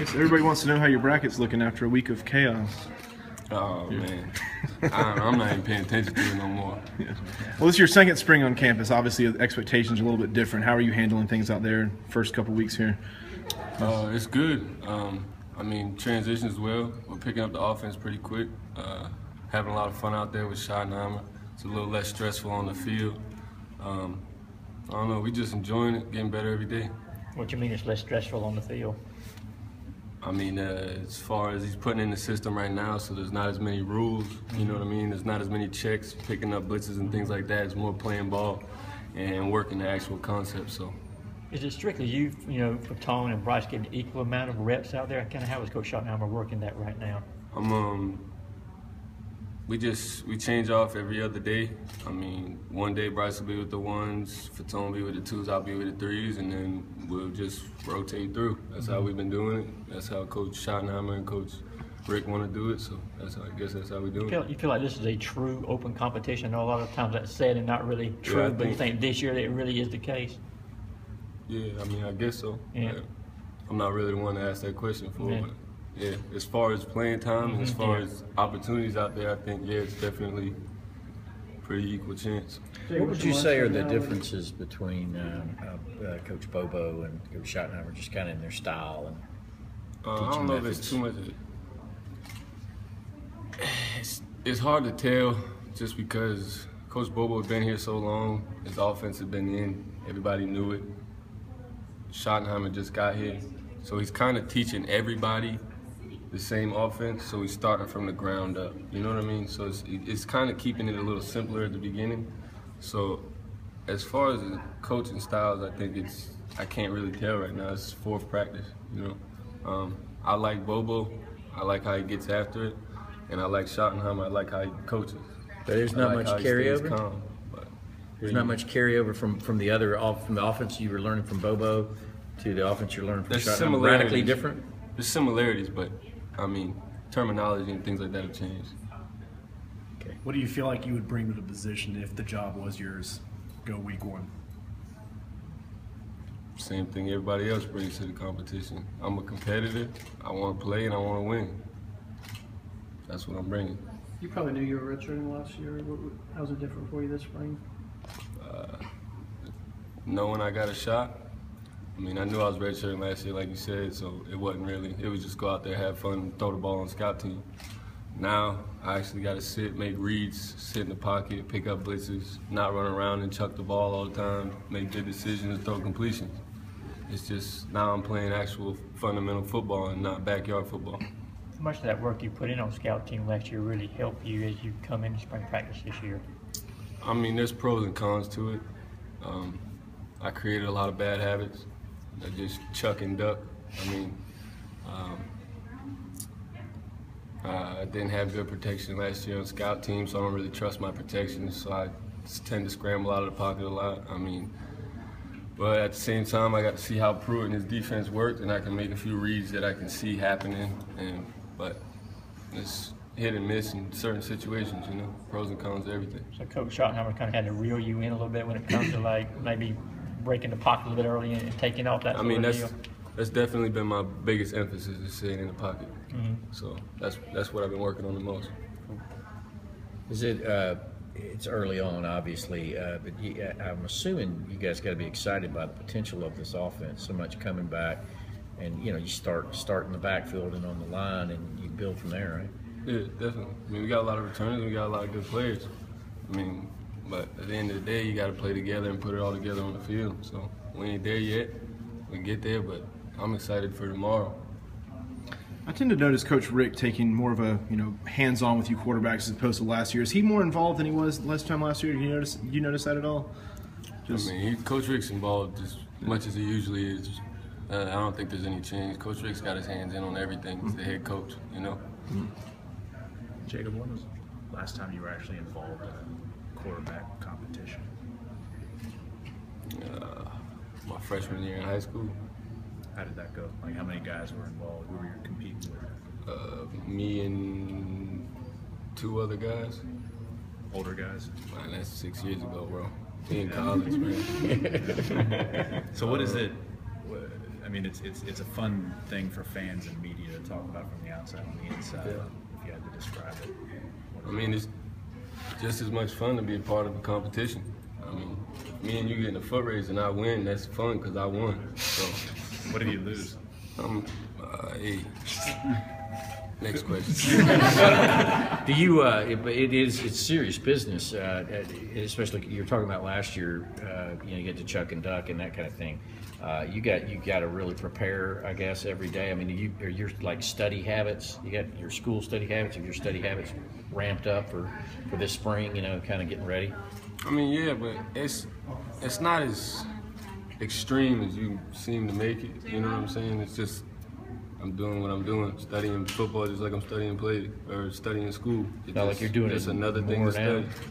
guess everybody wants to know how your bracket's looking after a week of chaos. Oh, man. I'm not even paying attention to it no more. Yeah. Well, this is your second spring on campus. Obviously, the expectations are a little bit different. How are you handling things out there first couple weeks here? It's good. I mean, transitions well. We're picking up the offense pretty quick. Having a lot of fun out there with Schottenheimer. It's a little less stressful on the field. I don't know, we just enjoying it, getting better every day. What do you mean it's less stressful on the field? I mean, as far as he's putting in the system right now, so there's not as many rules, you know what I mean? There's not as many checks, picking up blitzes and things like that. It's more playing ball and working the actual concept, so. Is it strictly you know, for Tone and Bryce getting equal amount of reps out there? Kind of how is Coach Schottenheimer working that right now? We change off every other day. I mean, one day Bryce will be with the ones, Fatone will be with the twos, I'll be with the threes, and then we'll just rotate through. That's how we've been doing it. That's how Coach Schottenheimer and Coach Rick want to do it, so I guess that's how we do it. You feel like this is a true open competition? I know a lot of times that's said and not really true, but you think this year that it really is the case? Yeah, I mean, I guess so. Yeah. I'm not really the one to ask that question for, but yeah, as far as playing time and as far as opportunities out there, I think, yeah, it's definitely pretty equal chance. What would you say are the differences between Coach Bobo and Coach Schottenheimer, just kind of in their style and I don't know if it's too much. It's hard to tell just because Coach Bobo has been here so long. His offense has been in. Everybody knew it. Schottenheimer just got here. So he's kind of teaching everybody the same offense, so he's starting from the ground up. You know what I mean? So it's kind of keeping it a little simpler at the beginning. So as far as the coaching styles, I think I can't really tell right now. It's fourth practice, you know. I like Bobo. I like how he gets after it. And I like Schottenheimer. I like how he coaches. But there's not much carryover? Calm, there's not much carryover from the offense you were learning from Bobo to the offense you're learning from Schottenheimer. Radically different? There's similarities, but I mean, terminology and things like that have changed. Okay. What do you feel like you would bring to the position if the job was yours, go week one? Same thing everybody else brings to the competition. I'm a competitor. I want to play and I want to win. That's what I'm bringing. You probably knew you were redshirting last year. How was it different for you this spring? Knowing I got a shot. I mean, I knew I was redshirting last year, like you said, so it wasn't really. It was just go out there, have fun, throw the ball on the scout team. Now, I actually got to sit, make reads, sit in the pocket, pick up blitzes, not run around and chuck the ball all the time, make good decisions, throw completions. It's just now I'm playing actual fundamental football and not backyard football. How much of that work you put in on scout team last year really helped you as you come into spring practice this year? I mean, there's pros and cons to it. I created a lot of bad habits. I just chuck and duck. I mean, I didn't have good protection last year on scout team, so I don't really trust my protection, so I tend to scramble out of the pocket a lot. I mean, but at the same time, I got to see how Pruitt and his defense worked, and I can make a few reads that I can see happening. But it's hit and miss in certain situations, you know, pros and cons of everything. So Coach Schottenheimer kind of had to reel you in a little bit when it comes to like maybe breaking the pocket a little bit early and taking off that. I mean, that's definitely been my biggest emphasis, is staying in the pocket. So that's what I've been working on the most. Is it? It's early on, obviously, but I'm assuming you guys got to be excited by the potential of this offense. So much coming back, and you know, you start in the backfield and on the line, and you build from there, right? Yeah, definitely. I mean, we got a lot of returners, we got a lot of good players. I mean, but at the end of the day, you got to play together and put it all together on the field. So we ain't there yet. We get there, but I'm excited for tomorrow. I tend to notice Coach Rick taking more of a hands-on with you quarterbacks as opposed to last year. Is he more involved than he was last year? Did you notice that at all? I mean, Coach Rick's involved as much as he usually is. I don't think there's any change. Coach Rick's got his hands in on everything. He's the head coach, you know. Jacob, when was the last time you were actually involved in a quarterback competition? My freshman year in high school. How did that go? Like, how many guys were involved? Who were you competing with? Me and two other guys. Older guys? Man, that's 6 years ago, bro. Me in college, man. So what is it? I mean, it's a fun thing for fans and media to talk about from the outside and the inside. Yeah. If you had to describe it. I mean, it's just as much fun to be a part of a competition. I mean, if me and you getting a foot race and I win, that's fun because I won. So, What if you lose? hey. Next question. Do you? It's serious business, especially you're talking about last year. You get to chuck and duck and that kind of thing. You got to really prepare, I guess, every day. I mean, are your like study habits? You got your school study habits, or your study habits ramped up for this spring? Kind of getting ready. I mean, yeah, but it's not as extreme as you seem to make it. You know what I'm saying? It's just I'm doing what I'm doing, studying football just like I'm studying school. Not like you're doing it's it another thing more to now? study.